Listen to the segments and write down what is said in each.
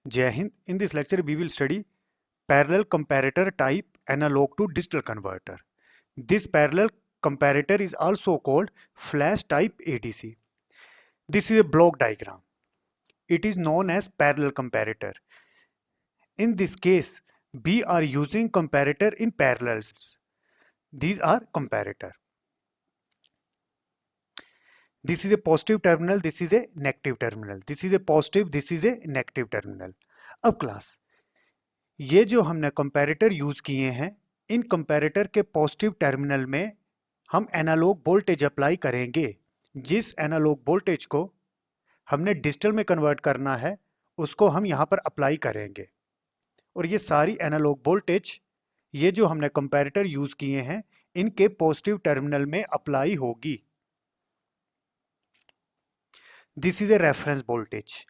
Jai Hind. In this lecture, we will study parallel comparator type analog to digital converter. This parallel comparator is also called flash type ADC. This is a block diagram. It is known as parallel comparator. In this case, we are using comparator in parallels. These are comparator. This is a positive terminal, this is a negative terminal. This is a positive, this is a negative terminal. अब class ये जो हमने comparator use किए हैं, इन comparator के positive terminal में हम analogue voltage apply करेंगे। जिस एनालॉग वोल्टेज को हमने डिजिटल में कन्वर्ट करना है उसको हम यहाँ पर अप्लाई करेंगे, और ये सारी एनालॉग वोल्टेज ये जो हमने कंपैरेटर यूज किए हैं इनके पॉजिटिव टर्मिनल में अप्लाई होगी। This is a reference voltage.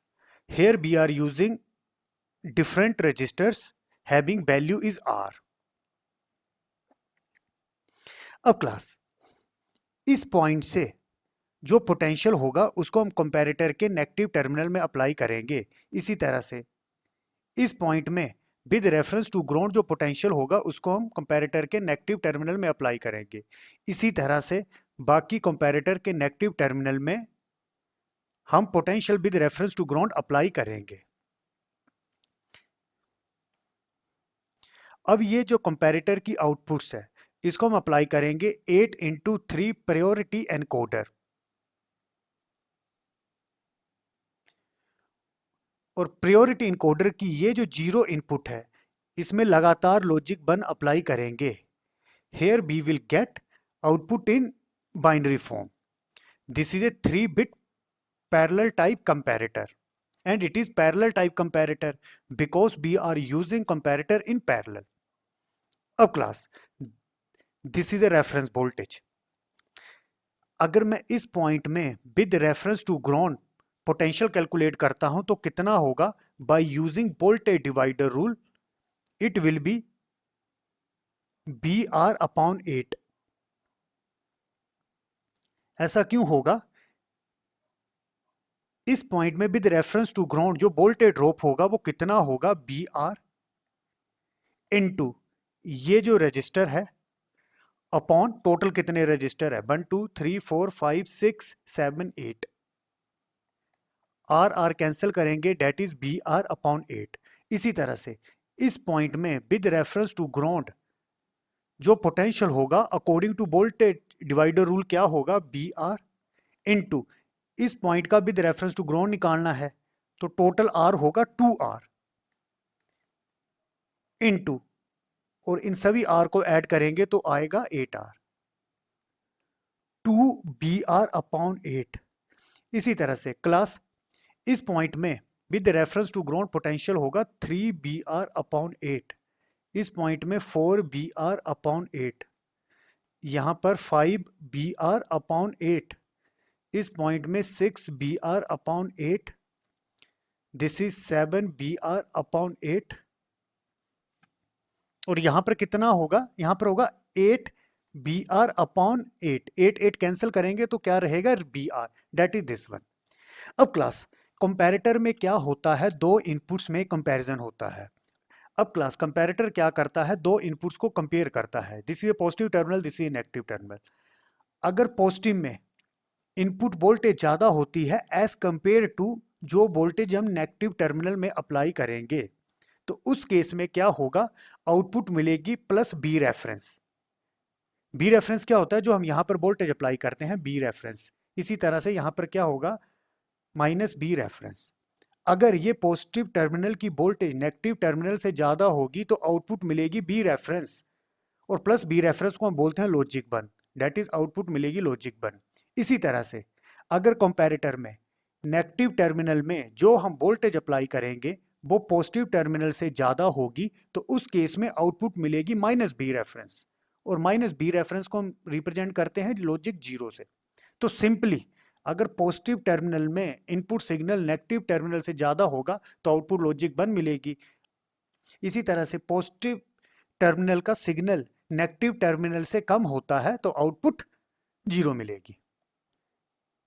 Here we are using different resistors having value is R. अब क्लास इस पॉइंट से जो पोटेंशियल होगा उसको हम कंपैरेटर के नेगेटिव टर्मिनल में अप्लाई करेंगे। इसी तरह से इस पॉइंट में विद रेफरेंस टू ग्राउंड जो पोटेंशियल होगा उसको हम कंपैरेटर के नेगेटिव टर्मिनल में अप्लाई करेंगे। इसी तरह से बाकी कंपैरेटर के नेगेटिव टर्मिनल में हम potential with reference to ground apply करेंगे। अब ये जो कंपैरेटर की आउटपुट्स है इसको हम अप्लाई करेंगे 8x3 प्रायोरिटी एनकोडर, और प्रायोरिटी एनकोडर की ये जो 0 इनपुट है इसमें लगातार लॉजिक 1 अप्लाई करेंगे। Here we will get output in binary form. This is a 3-bit parallel type comparator, and it is parallel type comparator because we are using comparator in parallel. अब class this is a reference voltage. अगर मैं इस point में with reference to ground potential calculate करता हूं तो कितना होगा? By using voltage divider rule it will be BR/8। ऐसा क्यों होगा? इस पॉइंट में विद रेफरेंस टू ग्राउंड जो वोल्टेज ड्रॉप होगा वो कितना होगा? BR इनटू ये जो रजिस्टर है अपॉन टोटल कितने रजिस्टर है? 1 2 3 4 5 6 7 8। R कैंसिल करेंगे, डेट इज BR/8। इसी तरह से इस पॉइंट में विद रेफरेंस टू ग्राउंड जो पोटेंशियल होगा according to voltage divider rule क्या होगा? BR इनटू इस पॉइंट का विद रेफरेंस टू ग्राउंड निकालना है तो टोटल R होगा 2R इनटू, और इन सभी R को ऐड करेंगे तो आएगा 8R 2BR/8। इसी तरह से क्लास इस पॉइंट में with reference to ground potential होगा 3BR/8, इस पॉइंट में 4BR/8, यहां पर 5BR/8, इस पॉइंट में 6BR/8, दिस इज 7BR/8, और यहां पर कितना होगा? यहां पर होगा 8BR/8। 8 कैंसिल करेंगे तो क्या रहेगा? BR, that is this one. अब क्लास कंपैरेटर में क्या होता है? दो इनपुट्स में कंपैरिजन होता है। अब क्लास कंपैरेटर क्या करता है? दो इनपुट्स को कंपेयर करता है। This is a positive terminal, this is a negative terminal. अगर पॉजिटिव में इनपुट वोल्टेज ज्यादा होती है एज कंपेयर टू जो वोल्टेज हम नेगेटिव टर्मिनल में अप्लाई करेंगे तो उस केस में क्या होगा? आउटपुट मिलेगी plus V reference. V reference क्या होता है? जो हम यहां पर वोल्टेज अप्लाई करते हैं, बी रेफरेंस। इसी तरह से यहां पर क्या होगा? Minus V reference. अगर ये पॉजिटिव टर्मिनल की वोल्टेज नेगेटिव टर्मिनल से ज्यादा होगी तो आउटपुट मिलेगी बी रेफरेंस, और प्लस बी रेफरेंस को हम बोलते हैं लॉजिक 1, डेट इज आउटपुट मिलेगी लॉजिक 1। इसी तरह से अगर कंपैरेटर में नेगेटिव टर्मिनल में जो हम वोल्टेज अप्लाई करेंगे वो पॉजिटिव टर्मिनल से ज्यादा होगी तो उस केस में आउटपुट मिलेगी माइनस बी रेफरेंस, और माइनस बी रेफरेंस को हम रिप्रेजेंट करते हैं लॉजिक 0 से। तो सिंपली अगर पॉजिटिव टर्मिनल में इनपुट सिग्नल नेगेटिव टर्मिनल से ज्यादा होगा तो आउटपुट लॉजिक 1 मिलेगी। इसी तरह से पॉजिटिव टर्मिनल का सिग्नल नेगेटिव टर्मिनल से कम होता है तो आउटपुट 0 मिलेगी।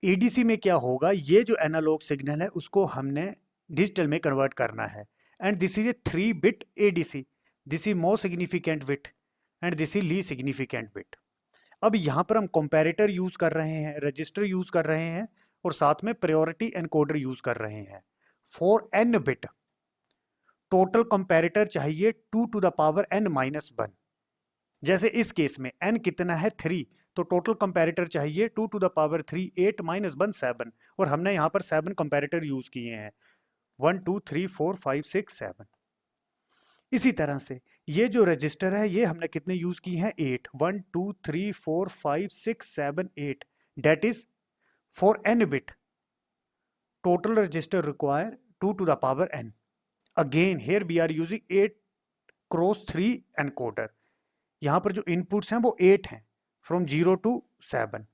एडीसी में क्या होगा? ये जो एनालॉग सिग्नल है उसको हमने डिजिटल में कन्वर्ट करना है। and this is a 3-bit ADC. This is most significant bit and this is least significant bit. अब यहाँ पर हम कंपैरेटर यूज कर रहे हैं, रजिस्टर यूज कर रहे हैं और साथ में प्रायोरिटी एनकोडर यूज कर रहे हैं. For n bit total comparator चाहिए 2 to the power n minus 1. जैसे इस केस में n कितना है 3, तो टोटल कंपैरेटर चाहिए 2 to the power 3 8 minus 1 7 और हमने यहाँ पर 7 कंपैरेटर यूज किए हैं 1 2 3 4 5 6 7. इसी तरह से ये जो रजिस्टर है ये हमने कितने यूज की हैं 8 1 2 3 4 5 6 7 8 that is for n bit total register require 2 to the power n. Again here we are using 8 cross 3 encoder. यहाँ पर जो इनपुट्स हैं वो 8 हैं फ्रॉम 0 to 7.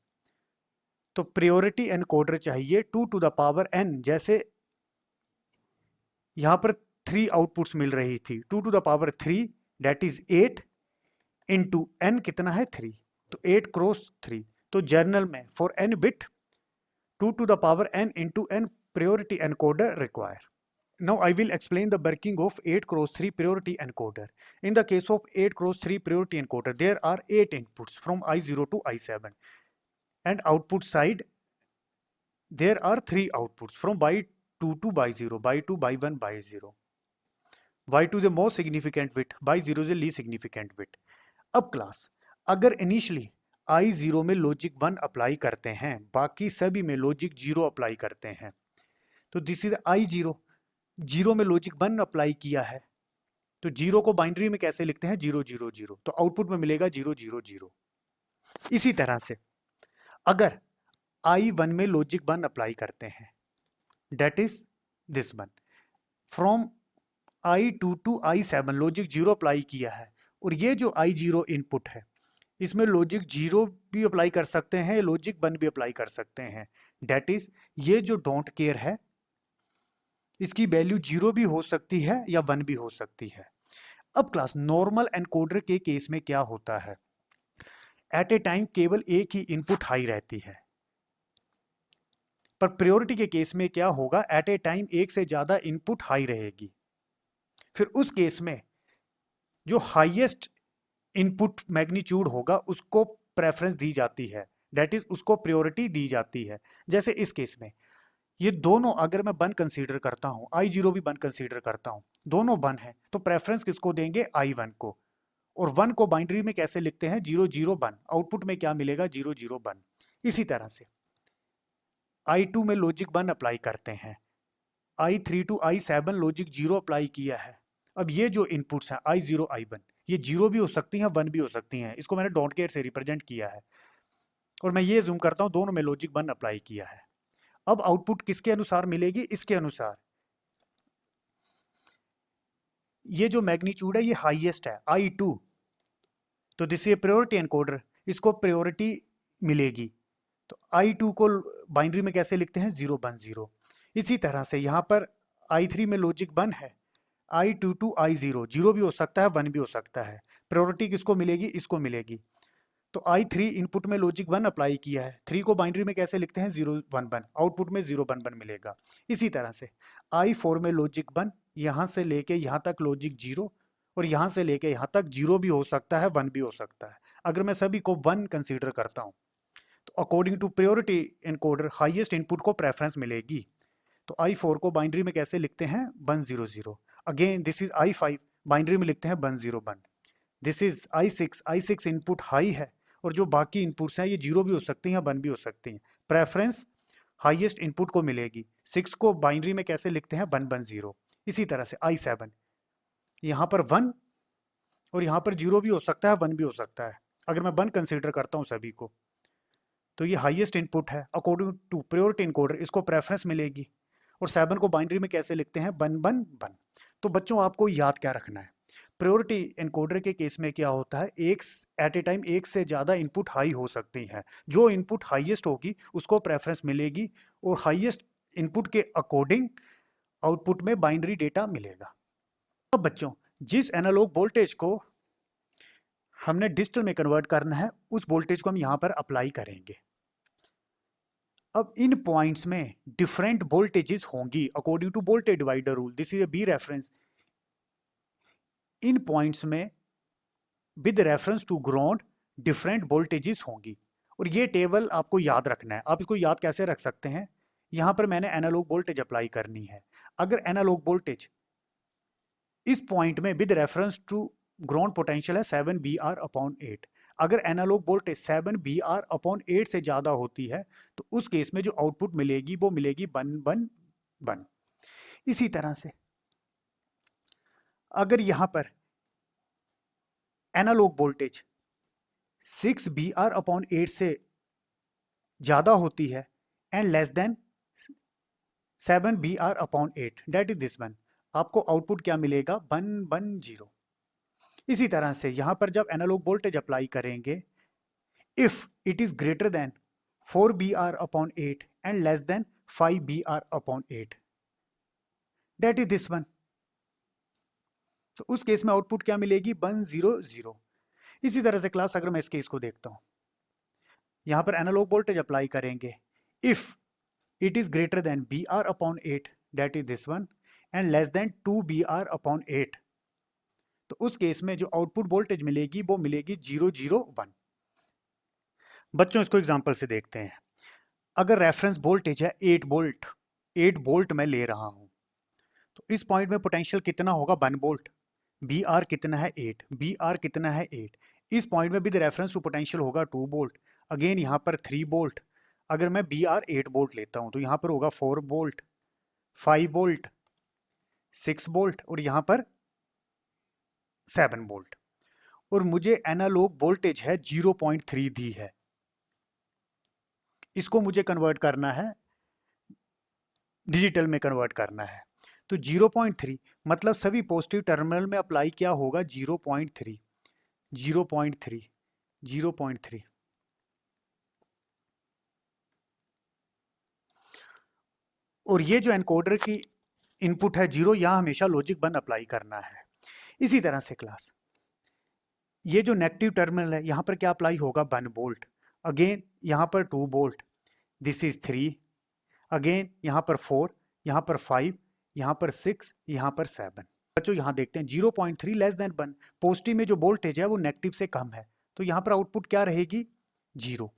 तो प्रायोरिटी एनकोडर चाहिए 2 to the power n. जैसे यहाँ पर 3 आउटपुट्स मिल रही थी 2 to the power 3 that is 8 into n कितना है 3, तो 8 क्रॉस 3. तो जर्नल में for n bit 2 to the power n into n priority encoder require. Now I will explain the working of 8 cross 3 priority encoder. In the case of 8 cross 3 priority encoder, there are 8 inputs from I0 to I7 and output side there are 3 outputs from by2 to by0, by2, by1, by0. y2 is the most significant bit, by0 is the least significant bit. अब class अगर initially I0 में logic 1 apply करते हैं, बाकी सभी में logic 0 apply करते हैं, तो दिस इज I0. 0 में लॉजिक 1 अप्लाई किया है तो 0 को बाइनरी में कैसे लिखते हैं 0 0 0, तो आउटपुट में मिलेगा 0 0 0. इसी तरह से अगर I1 में लॉजिक 1 अप्लाई करते हैं that is this one, from I2 to I7 logic 0 apply किया है और ये जो I0 इनपुट है इसमें लॉजिक 0 भी अप्लाई कर सकते हैं, लॉजिक 1 भी अप्लाई कर सकते हैं. डेट इज ये जो डोंट केयर है इसकी वैल्यू 0 भी हो सकती है या 1 भी हो सकती है. अब क्लास नॉर्मल एनकोडर के केस में क्या होता है, एट ए टाइम केवल एक ही इनपुट हाई रहती है, पर प्रायोरिटी के केस में क्या होगा, एट ए टाइम एक से ज्यादा इनपुट हाई रहेगी. फिर उस केस में जो हाईएस्ट इनपुट मैग्नीट्यूड होगा उसको प्रेफरेंस दी जाती है, डेट इज उसको प्रायोरिटी दी जाती है. जैसे इस केस में ये दोनों अगर मैं 1 कंसीडर करता हूं, I0 भी 1 कंसीडर करता हूं, दोनों 1 है, तो प्रेफरेंस किसको देंगे I1 को. और 1 को बाइनरी में कैसे लिखते हैं 0 0 1, आउटपुट में क्या मिलेगा 0 0 1. इसी तरह से I2 में लॉजिक 1 अप्लाई करते हैं, I3 to I7 logic 0 apply किया है. अब ये जो इनपुट्स हैं I0 I1 ये 0 भी हो सकती हैं 1 भी हो सकती हैं, इसको मैंने डोंट केयर से रिप्रेजेंट किया है और मैं ये जूम करता हूं दोनों में लॉजिक 1 अप्लाई किया है. अब आउटपुट किसके अनुसार मिलेगी, इसके अनुसार. ये जो मैग्नीट्यूड है ये हाईएस्ट है I2, तो दिस इज प्रायोरिटी एनकोडर, इसको प्रायोरिटी मिलेगी. तो I2 को बाइनरी में कैसे लिखते हैं 0 1 0. इसी तरह से यहाँ पर I3 में लॉजिक 1 है, I2 टू I0 0 भी हो सकता है 1 भी हो सकता है, प्रायोरिटी किसको मिलेगी इसको मिलेगी. तो I3 इनपुट में लॉजिक 1 अप्लाई किया है, 3 को बाइनरी में कैसे लिखते हैं 0 1 1, आउटपुट में 0 1 1 मिलेगा. इसी तरह से I4 में लॉजिक 1, यहाँ से लेके यहाँ तक लॉजिक 0 और यहाँ से लेके यहाँ तक 0 भी हो सकता है 1 भी हो सकता है. अगर मैं सभी को 1 कंसीडर करता हूँ तो according to priority encoder highest input को प्रेफरेंस मिलेगी. तो I4 को बाइनरी में कैसे लिखते हैं 1 0 0. Again this is I5, binary में लिखते हैं 1 0 1. This is I6 input high है और जो बाकी इनपुट्स हैं ये 0 भी हो सकती हैं 1 भी हो सकती हैं, प्रेफरेंस हाईएस्ट इनपुट को मिलेगी. 6 को बाइनरी में कैसे लिखते हैं 1 1 0. इसी तरह से I7 यहाँ पर 1 और यहाँ पर 0 भी हो सकता है 1 भी हो सकता है. अगर मैं 1 कंसीडर करता हूँ सभी को तो ये हाईएस्ट इनपुट है, अकॉर्डिंग टू प्रायोरिटी एनकोडर इसको प्रेफरेंस मिलेगी. और 7 को बाइनरी में कैसे लिखते हैं 1 1 1. तो बच्चों आपको याद क्या रखना है, प्रायोरिटी एनकोडर के केस में क्या होता है, एक एट ए टाइम एक से ज़्यादा इनपुट हाई हो सकती हैं, जो इनपुट हाईएस्ट होगी उसको प्रेफरेंस मिलेगी और हाईएस्ट इनपुट के अकॉर्डिंग आउटपुट में बाइनरी डेटा मिलेगा. अब बच्चों जिस एनालॉग वोल्टेज को हमने डिजिटल में कन्वर्ट करना है उस वोल्टेज को हम यहाँ पर अप्लाई करेंगे. अब इन पॉइंट्स में डिफरेंट वोल्टेजेस होंगी according to voltage divider rule. This is a B reference. इन पॉइंट्स में with reference to ground different voltages होंगी। और ये टेबल आपको याद रखना है। आप इसको याद कैसे रख सकते हैं? यहाँ पर मैंने एनालॉग वोल्टेज अप्लाई करनी है। अगर एनालॉग वोल्टेज इस पॉइंट में with reference to ground potential है 7 Vr/8, अगर एनालॉग वोल्टेज 7 Vr/8 से ज़्यादा होती है तो उस केस में जो आउटपुट मिलेगी वो मिलेगी 1 1 1। इसी तरह से अगर यहाँ पर एनालॉग वोल्टेज 6 Vr/8 से ज़्यादा होती है and less than 7 Vr/8, that is this one, आपको आउटपुट क्या मिलेगा? 1 1 0। इसी तरह से यहाँ पर जब एनालॉग वोल्टेज अप्लाई करेंगे, if it is greater than 4 Vr/8 and less than 5 Vr/8, that is this one, तो उस केस में आउटपुट क्या मिलेगी? 1 0 0। इसी तरह से क्लास अगर मैं इस केस को देखता हूं, यहां पर एनालॉग वोल्टेज अप्लाई करेंगे, if it is greater than Vr/8, that is this one, and less than 2 Vr/8, तो उस केस में जो आउटपुट वोल्टेज मिलेगी वो मिलेगी 0 0 1। बच्चों इसको एग्जांपल से देखते हैं। अगर रेफरेंस वोल्टेज है 8 वोल्ट, 8 वोल्ट मैं ले रहा हूं, तो इस पॉइंट में पोटेंशियल कितना होगा? 1 वोल्ट। बी आर कितना है? 8। बी आर कितना है? 8। इस पॉइंट में विद रेफरेंस टू पोटेंशियल होगा 2 वोल्ट। अगेन यहाँ पर 3 वोल्ट। अगर मैं बी आर 8 वोल्ट लेता हूँ तो यहाँ पर होगा 4 वोल्ट, 5 वोल्ट, 6 वोल्ट और यहाँ पर 7 वोल्ट। और मुझे एनालॉग वोल्टेज है 0.3 दी है, इसको मुझे कन्वर्ट करना है, डिजिटल में कन्वर्ट करना है। तो 0.3 मतलब सभी पॉजिटिव टर्मिनल में अप्लाई क्या होगा? 0.3, 0.3, 0.3। और ये जो एनकोडर की इनपुट है 0, यहाँ हमेशा लॉजिक 1 अप्लाई करना है। इसी तरह से क्लास ये जो नेगेटिव टर्मिनल है यहाँ पर क्या अप्लाई होगा? 1 वोल्ट। अगेन यहाँ पर 2 वोल्ट, दिस इज 3, अगेन यहाँ पर 4, यहाँ पर 5, यहाँ पर 6, यहाँ पर 7। बच्चों यहाँ देखते हैं 0.3 लेस देन 1, पॉजिटिव में जो वोल्टेज है वो नेगेटिव से कम है, तो यहाँ पर आउटपुट क्या रहेगी? 0।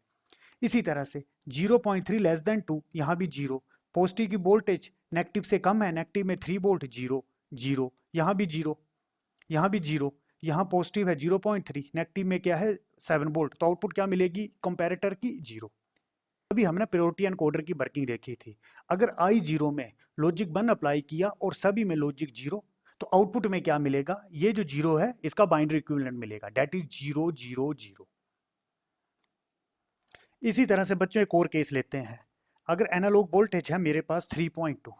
इसी तरह से 0.3 लेस देन 2, यहाँ भी 0, पॉजिटिव की वोल्टेज नेगेटिव से कम है, नेगेटिव में 3 वोल्ट, 0 0, यहाँ भी 0, यहाँ भी 0, यहाँ पॉजिटिव है 0.3, नेगेटिव में क्या है? 7 वोल्ट, तो आउटपुट क्या मिलेगी कंपैरेटर की? 0। अभी हमने प्रायोरिटी एनकोडर की वर्किंग देखी थी। अगर I0 में लॉजिक 1 अप्लाई किया और सभी में लॉजिक 0, तो आउटपुट में क्या मिलेगा? ये जो 0 है इसका बाइनरी इक्विवेलेंट मिलेगा, डेट इज 0 0 0। इसी तरह से बच्चों एक और केस लेते हैं। अगर एनालॉग वोल्टेज है मेरे पास 3.2,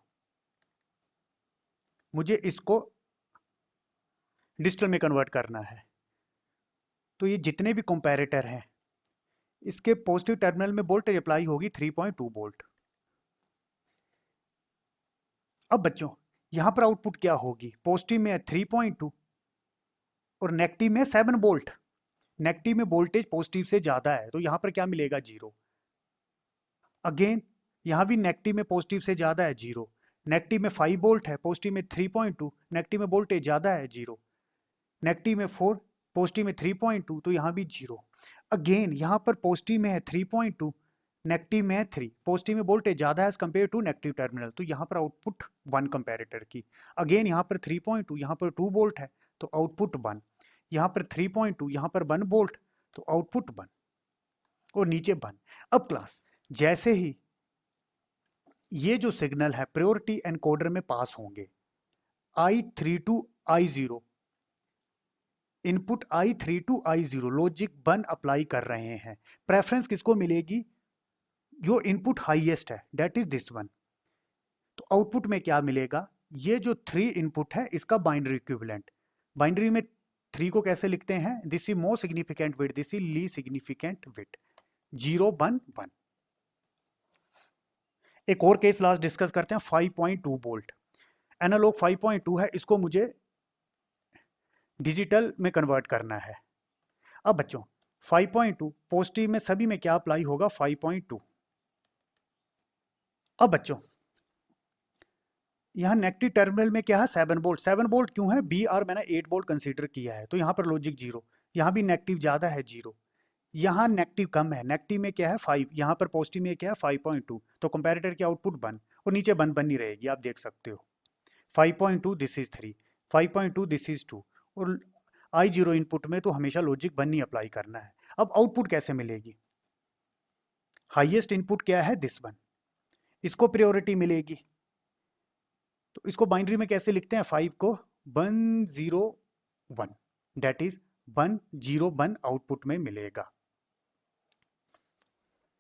मुझे इसको डिजिटल में कन्वर्ट करना है, तो ये जितने भी कंपैरेटर हैं इसके पॉजिटिव टर्मिनल में वोल्टेज अप्लाई होगी 3.2 वोल्ट। अब बच्चों यहां पर आउटपुट क्या होगी? पॉजिटिव में 3.2 और नेगेटिव में 7 वोल्ट। नेगेटिव में वोल्टेज पॉजिटिव से ज्यादा है, तो यहां पर क्या मिलेगा? 0। अगेन यहां भी नेगेटिव में पॉजिटिव से ज्यादा है, 0। नेगेटिव में 5 वोल्ट है, पॉजिटिव में 3.2, नेगेटिव में वोल्टेज ज्यादा है, 0। नेगेटिव में 4, पॉजिटिव में 3.2, तो यहाँ भी 0। अगेन यहाँ पर पॉजिटिव में है 3.2, नेगेटिव में है 3, पॉजिटिव में वोल्टेज ज़्यादा है as compare to negative terminal, तो यहाँ पर आउटपुट 1 कंपैरेटर की। अगेन यहाँ पर 3.2, यहाँ पर 2 वोल्ट है तो आउटपुट 1, यहाँ पर 3.2, यहाँ पर 1 वोल्ट तो आउटपुट 1 और नीचे 1। अब क्लास जैसे ही ये जो सिग्नल है प्रायोरिटी एनकोडर में पास होंगे, I3 to I0, input I3 to I0 logic 1 apply कर रहे हैं, प्रेफरेंस किसको मिलेगी? जो इनपुट हाईएस्ट है, डेट इज दिस वन। तो आउटपुट में क्या मिलेगा? ये जो 3 इनपुट है इसका बाइनरी इक्विवेलेंट। बाइनरी में 3 को कैसे लिखते हैं? This is most significant bit, this is least significant bit, 0 1 1। एक और केस लास्ट डिस्कस करते हैं, 5.2 वोल्ट एनालॉग 5.2 है, इसको मुझे डिजिटल में कन्वर्ट करना है। अब बच्चों 5.2 पॉजिटिव में सभी में क्या अप्लाई होगा? 5.2। अब बच्चों यहाँ नेगेटिव टर्मिनल में क्या है 7 वोल्ट। 7 वोल्ट क्यों है, बी आर मैंने 8 वोल्ट कंसीडर किया है, तो यहाँ पर लॉजिक जीरो। यहाँ भी नेगेटिव ज़्यादा है 0, यहाँ नेगेटिव कम है, नेगेटिव में क्या है 5, यहाँ पर पॉजिटिव में क्या है 5.2, तो कंपैरेटर की आउटपुट 1 और नीचे 1 बनी रहेगी, आप देख सकते हो। 5.2 दिस इज 3, 5.2 दिस इज 2, और आई जीरो इनपुट में तो हमेशा लॉजिक 1 ही अप्लाई करना है। अब आउटपुट कैसे मिलेगी, हाईएस्ट इनपुट क्या है दिस 1, इसको प्रायोरिटी मिलेगी, तो इसको बाइनरी में कैसे लिखते हैं, 5 को 101, दैट इज 101 आउटपुट में मिलेगा।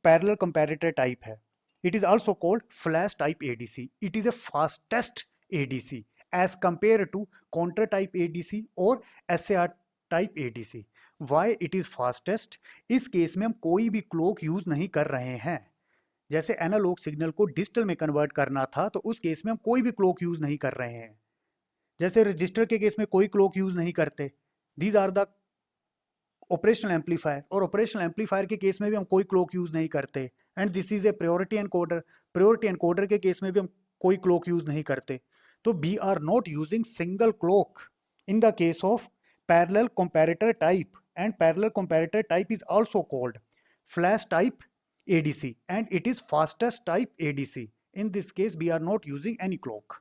पैरेलल कंपैरेटर टाइप है, it is also called flash type ADC, it is a fastest ADC as compare to counter type ADC और SAR type ADC. Why it is fastest, इस case में हम कोई भी clock use नहीं कर रहे हैं। जैसे एनालॉग सिग्नल को डिजिटल में कन्वर्ट करना था, तो उस केस में हम कोई भी क्लॉक यूज नहीं कर रहे हैं। जैसे रजिस्टर के केस में कोई क्लॉक यूज नहीं करते, these are the operational amplifier, और ऑपरेशनल एम्पलीफायर के केस में भी हम कोई क्लॉक यूज नहीं करते। And this is a priority encoder, priority encoder के केस में भी हम कोई क्लॉक यूज नहीं करते। तो we are not using single clock in the case of parallel comparator type, and parallel comparator type is also called flash type ADC and it is fastest type ADC. In this case we are not using any clock.